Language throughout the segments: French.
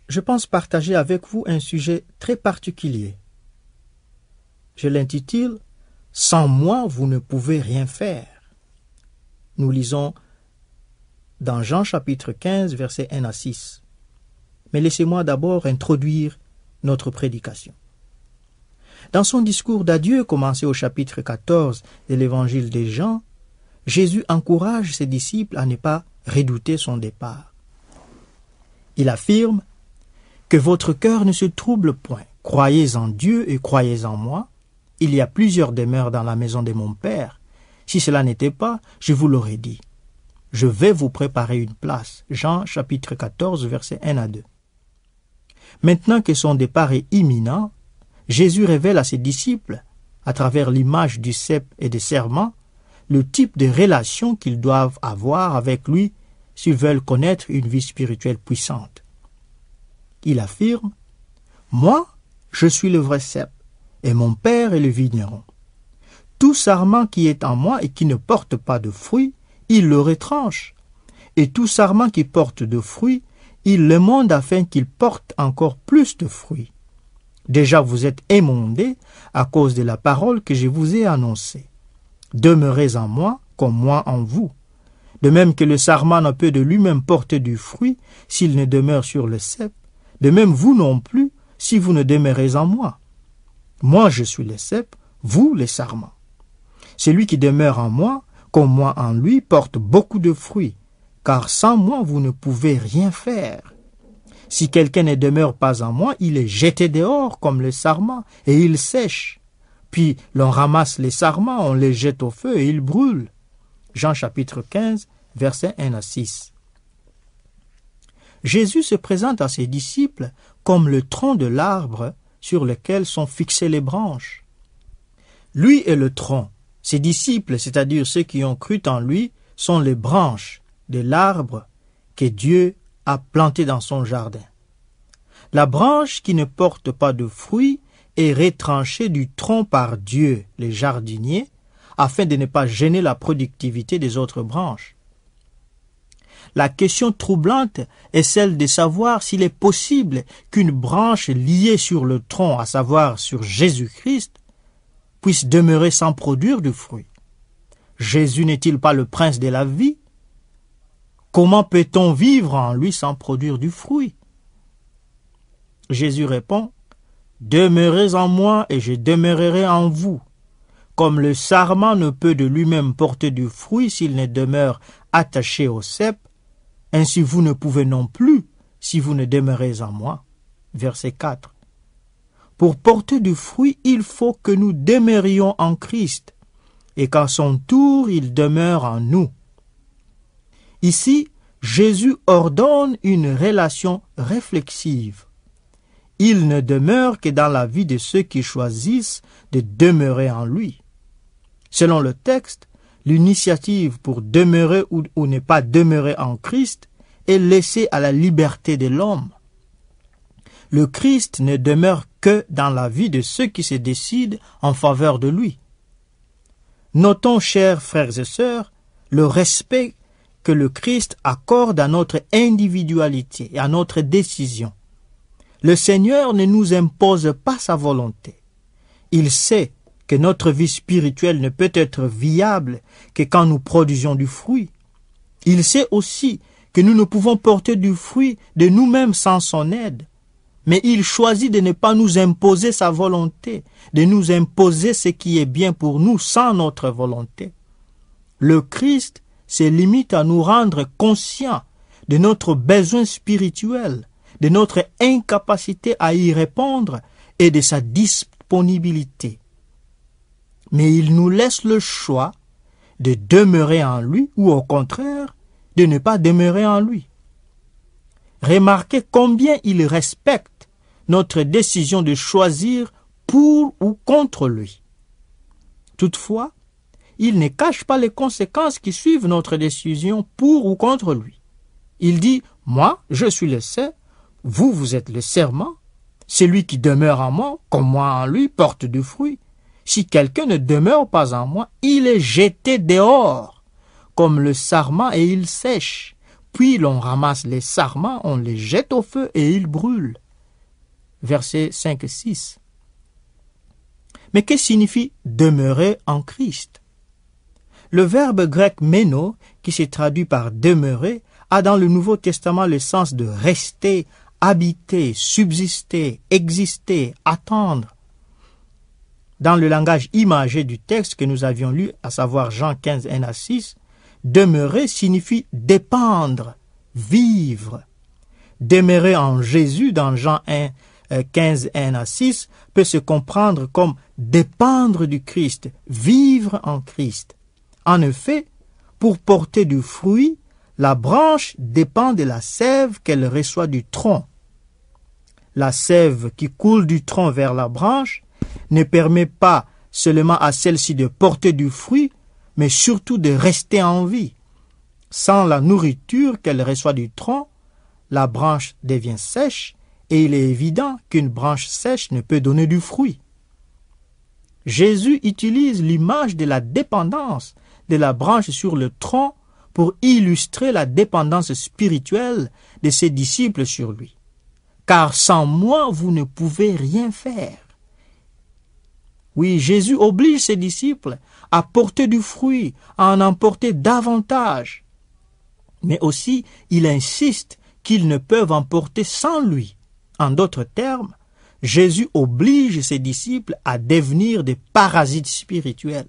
je pense partager avec vous un sujet très particulier. Je l'intitule « Sans moi, vous ne pouvez rien faire ». Nous lisons dans Jean chapitre 15, versets 1 à 6. Mais laissez-moi d'abord introduire notre prédication. Dans son discours d'adieu, commencé au chapitre 14 de l'évangile de Jean, Jésus encourage ses disciples à ne pas redouter son départ. Il affirme que votre cœur ne se trouble point. Croyez en Dieu et croyez en moi. Il y a plusieurs demeures dans la maison de mon Père. Si cela n'était pas, je vous l'aurais dit. Je vais vous préparer une place. Jean chapitre 14, versets 1 à 2. Maintenant que son départ est imminent, Jésus révèle à ses disciples, à travers l'image du cep et des serments, le type de relation qu'ils doivent avoir avec lui s'ils veulent connaître une vie spirituelle puissante. Il affirme « Moi, je suis le vrai cep, et mon Père est le vigneron. Tout sarment qui est en moi et qui ne porte pas de fruits, il le retranche. Et tout sarment qui porte de fruits, il le monde afin qu'il porte encore plus de fruits. Déjà vous êtes émondés à cause de la parole que je vous ai annoncée. Demeurez en moi, comme moi en vous. De même que le sarment ne peut de lui-même porter du fruit s'il ne demeure sur le cep, de même vous non plus si vous ne demeurez en moi. Moi je suis le cep, vous les sarments. Celui qui demeure en moi, comme moi en lui, porte beaucoup de fruits, car sans moi vous ne pouvez rien faire. Si quelqu'un ne demeure pas en moi, il est jeté dehors comme le sarment, et il sèche. Puis l'on ramasse les sarments, on les jette au feu et ils brûlent. Jean chapitre 15, versets 1 à 6. Jésus se présente à ses disciples comme le tronc de l'arbre sur lequel sont fixées les branches. Lui est le tronc. Ses disciples, c'est-à-dire ceux qui ont cru en lui, sont les branches de l'arbre que Dieu a planté dans son jardin. La branche qui ne porte pas de fruits est retranchée du tronc par Dieu, le jardinier, afin de ne pas gêner la productivité des autres branches. La question troublante est celle de savoir s'il est possible qu'une branche liée sur le tronc, à savoir sur Jésus-Christ, puisse demeurer sans produire du fruit. Jésus n'est-il pas le prince de la vie? Comment peut-on vivre en lui sans produire du fruit? Jésus répond, « Demeurez en moi et je demeurerai en vous. Comme le sarment ne peut de lui-même porter du fruit s'il ne demeure attaché au cep, ainsi vous ne pouvez non plus si vous ne demeurez en moi. » Verset 4. Pour porter du fruit, il faut que nous demeurions en Christ et qu'à son tour, il demeure en nous. Ici, Jésus ordonne une relation réflexive. Il ne demeure que dans la vie de ceux qui choisissent de demeurer en lui. Selon le texte, l'initiative pour demeurer ou ne pas demeurer en Christ est laissée à la liberté de l'homme. Le Christ ne demeure que dans la vie de ceux qui se décident en faveur de lui. Notons, chers frères et sœurs, le respect que le Christ accorde à notre individualité et à notre décision. Le Seigneur ne nous impose pas sa volonté. Il sait que notre vie spirituelle ne peut être viable que quand nous produisons du fruit. Il sait aussi que nous ne pouvons porter du fruit de nous-mêmes sans son aide. Mais il choisit de ne pas nous imposer sa volonté, de nous imposer ce qui est bien pour nous sans notre volonté. Le Christ se limite à nous rendre conscients de notre besoin spirituel, de notre incapacité à y répondre et de sa disponibilité. Mais il nous laisse le choix de demeurer en lui ou au contraire de ne pas demeurer en lui. Remarquez combien il respecte notre décision de choisir pour ou contre lui. Toutefois, il ne cache pas les conséquences qui suivent notre décision pour ou contre lui. Il dit, « Moi, je suis le cep, vous, vous êtes le serment. Celui qui demeure en moi, comme moi en lui, porte du fruit. Si quelqu'un ne demeure pas en moi, il est jeté dehors, comme le sarment et il sèche. Puis l'on ramasse les sarments, on les jette au feu et ils brûlent. Versets 5 et 6. Mais que signifie demeurer en Christ? Le verbe grec méno, qui se traduit par demeurer, a dans le Nouveau Testament le sens de rester, habiter, subsister, exister, attendre. Dans le langage imagé du texte que nous avions lu, à savoir Jean 15, 1 à 6, demeurer signifie dépendre, vivre. Demeurer en Jésus dans Jean 15, 1 à 6 peut se comprendre comme dépendre du Christ, vivre en Christ. En effet, pour porter du fruit, la branche dépend de la sève qu'elle reçoit du tronc. La sève qui coule du tronc vers la branche ne permet pas seulement à celle-ci de porter du fruit, mais surtout de rester en vie. Sans la nourriture qu'elle reçoit du tronc, la branche devient sèche et il est évident qu'une branche sèche ne peut donner du fruit. Jésus utilise l'image de la dépendance de la branche sur le tronc pour illustrer la dépendance spirituelle de ses disciples sur lui. Car sans moi, vous ne pouvez rien faire. Oui, Jésus oblige ses disciples à porter du fruit, à en emporter davantage. Mais aussi, il insiste qu'ils ne peuvent en porter sans lui. En d'autres termes, Jésus oblige ses disciples à devenir des parasites spirituels.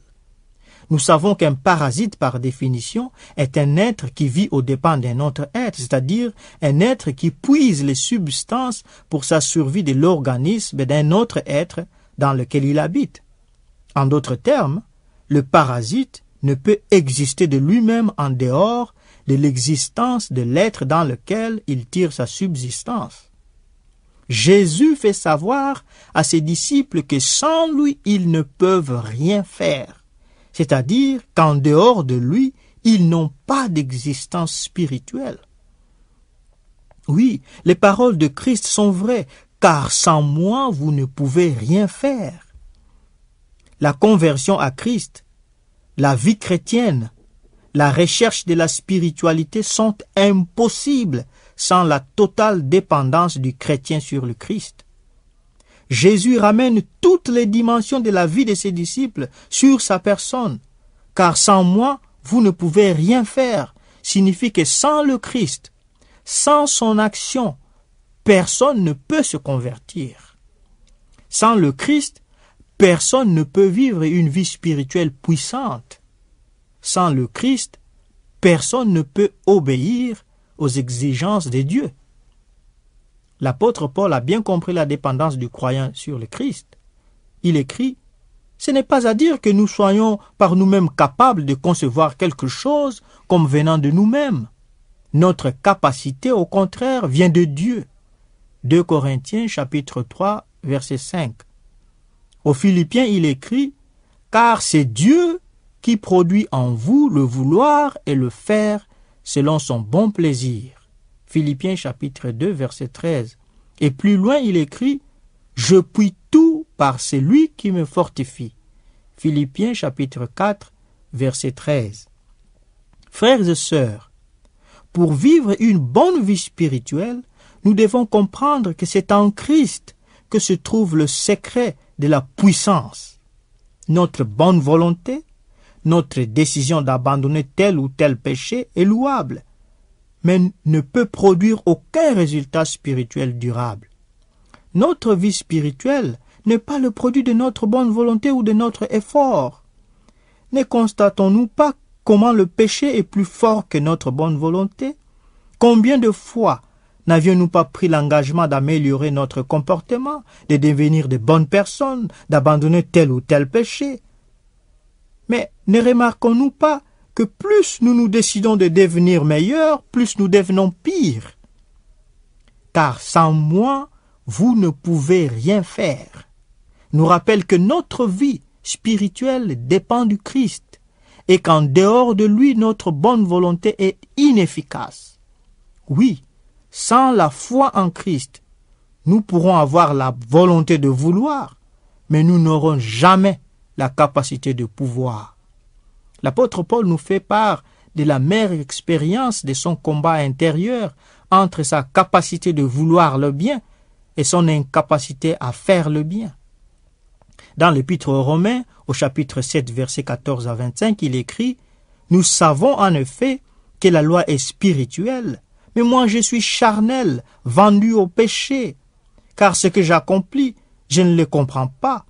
Nous savons qu'un parasite, par définition, est un être qui vit aux dépens d'un autre être, c'est-à-dire un être qui puise les substances pour sa survie de l'organisme d'un autre être dans lequel il habite. En d'autres termes, le parasite ne peut exister de lui-même en dehors de l'existence de l'être dans lequel il tire sa subsistance. Jésus fait savoir à ses disciples que sans lui, ils ne peuvent rien faire. C'est-à-dire qu'en dehors de lui, ils n'ont pas d'existence spirituelle. Oui, les paroles de Christ sont vraies, car sans moi, vous ne pouvez rien faire. La conversion à Christ, la vie chrétienne, la recherche de la spiritualité sont impossibles sans la totale dépendance du chrétien sur le Christ. Jésus ramène toutes les dimensions de la vie de ses disciples sur sa personne, car sans moi, vous ne pouvez rien faire, signifie que sans le Christ, sans son action, personne ne peut se convertir. Sans le Christ, personne ne peut vivre une vie spirituelle puissante. Sans le Christ, personne ne peut obéir aux exigences de Dieu. L'apôtre Paul a bien compris la dépendance du croyant sur le Christ. Il écrit « Ce n'est pas à dire que nous soyons par nous-mêmes capables de concevoir quelque chose comme venant de nous-mêmes. Notre capacité, au contraire, vient de Dieu. » 2 Corinthiens chapitre 3, verset 5. Aux Philippiens, il écrit « Car c'est Dieu qui produit en vous le vouloir et le faire selon son bon plaisir. » Philippiens chapitre 2, verset 13. Et plus loin, il écrit « Je puis tout par celui qui me fortifie. » Philippiens chapitre 4, verset 13. Frères et sœurs, pour vivre une bonne vie spirituelle, nous devons comprendre que c'est en Christ que se trouve le secret de la puissance. Notre bonne volonté, notre décision d'abandonner tel ou tel péché est louable, mais ne peut produire aucun résultat spirituel durable. Notre vie spirituelle n'est pas le produit de notre bonne volonté ou de notre effort. Ne constatons-nous pas comment le péché est plus fort que notre bonne volonté? Combien de fois n'avions-nous pas pris l'engagement d'améliorer notre comportement, de devenir de bonnes personnes, d'abandonner tel ou tel péché? Mais ne remarquons-nous pas que plus nous nous décidons de devenir meilleurs, plus nous devenons pires? Car sans moi, vous ne pouvez rien faire. Nous rappelle que notre vie spirituelle dépend du Christ et qu'en dehors de lui, notre bonne volonté est inefficace. Oui, sans la foi en Christ, nous pourrons avoir la volonté de vouloir, mais nous n'aurons jamais la capacité de pouvoir. L'apôtre Paul nous fait part de la mère expérience de son combat intérieur entre sa capacité de vouloir le bien et son incapacité à faire le bien. Dans l'Épître aux Romains, au chapitre 7, versets 14 à 25, il écrit « Nous savons en effet que la loi est spirituelle, mais moi je suis charnel, vendu au péché, car ce que j'accomplis, je ne le comprends pas.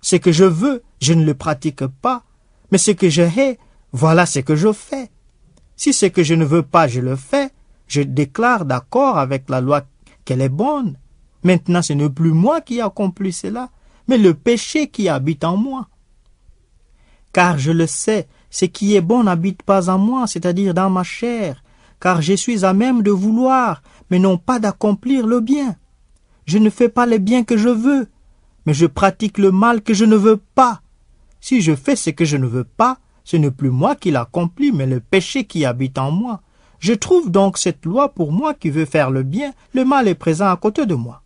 Ce que je veux, je ne le pratique pas, mais ce que je hais, voilà ce que je fais. Si ce que je ne veux pas, je le fais, je déclare d'accord avec la loi qu'elle est bonne. Maintenant, ce n'est plus moi qui accomplis cela, mais le péché qui habite en moi. Car je le sais, ce qui est bon n'habite pas en moi, c'est-à-dire dans ma chair, car je suis à même de vouloir, mais non pas d'accomplir le bien. Je ne fais pas le bien que je veux, mais je pratique le mal que je ne veux pas. Si je fais ce que je ne veux pas, ce n'est plus moi qui l'accomplis, mais le péché qui habite en moi. Je trouve donc cette loi pour moi qui veut faire le bien, le mal est présent à côté de moi.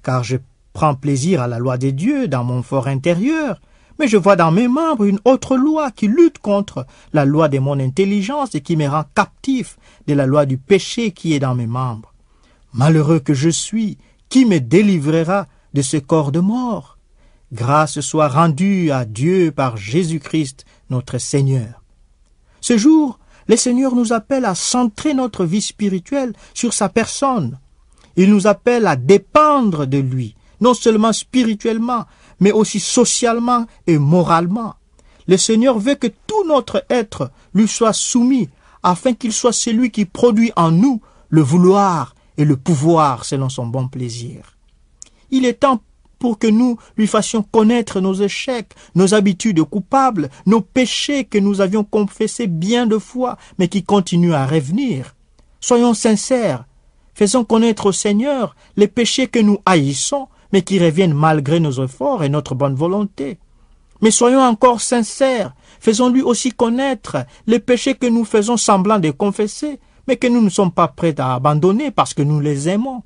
Car je prends plaisir à la loi des dieux dans mon fort intérieur, mais je vois dans mes membres une autre loi qui lutte contre la loi de mon intelligence et qui me rend captif de la loi du péché qui est dans mes membres. Malheureux que je suis, qui me délivrera de ce corps de mort? Grâce soit rendue à Dieu par Jésus-Christ, notre Seigneur. Ce jour, le Seigneur nous appelle à centrer notre vie spirituelle sur sa personne. Il nous appelle à dépendre de lui, non seulement spirituellement, mais aussi socialement et moralement. Le Seigneur veut que tout notre être lui soit soumis, afin qu'il soit celui qui produit en nous le vouloir et le pouvoir selon son bon plaisir. Il est temps pour que nous lui fassions connaître nos échecs, nos habitudes coupables, nos péchés que nous avions confessés bien de fois, mais qui continuent à revenir. Soyons sincères, faisons connaître au Seigneur les péchés que nous haïssons, mais qui reviennent malgré nos efforts et notre bonne volonté. Mais soyons encore sincères, faisons-lui aussi connaître les péchés que nous faisons semblant de confesser, mais que nous ne sommes pas prêts à abandonner parce que nous les aimons.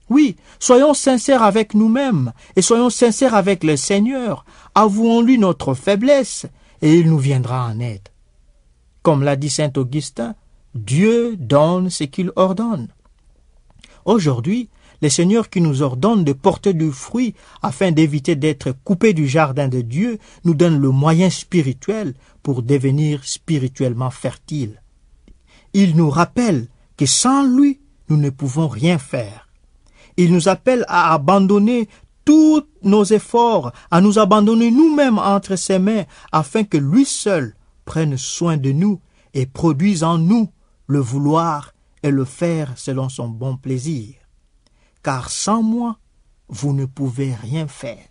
Oui, soyons sincères avec nous-mêmes et soyons sincères avec le Seigneur. Avouons-lui notre faiblesse et il nous viendra en aide. Comme l'a dit saint Augustin, Dieu donne ce qu'il ordonne. Aujourd'hui, le Seigneur qui nous ordonne de porter du fruit afin d'éviter d'être coupés du jardin de Dieu nous donne le moyen spirituel pour devenir spirituellement fertiles. Il nous rappelle que sans lui, nous ne pouvons rien faire. Il nous appelle à abandonner tous nos efforts, à nous abandonner nous-mêmes entre ses mains, afin que lui seul prenne soin de nous et produise en nous le vouloir et le faire selon son bon plaisir. Car sans moi, vous ne pouvez rien faire.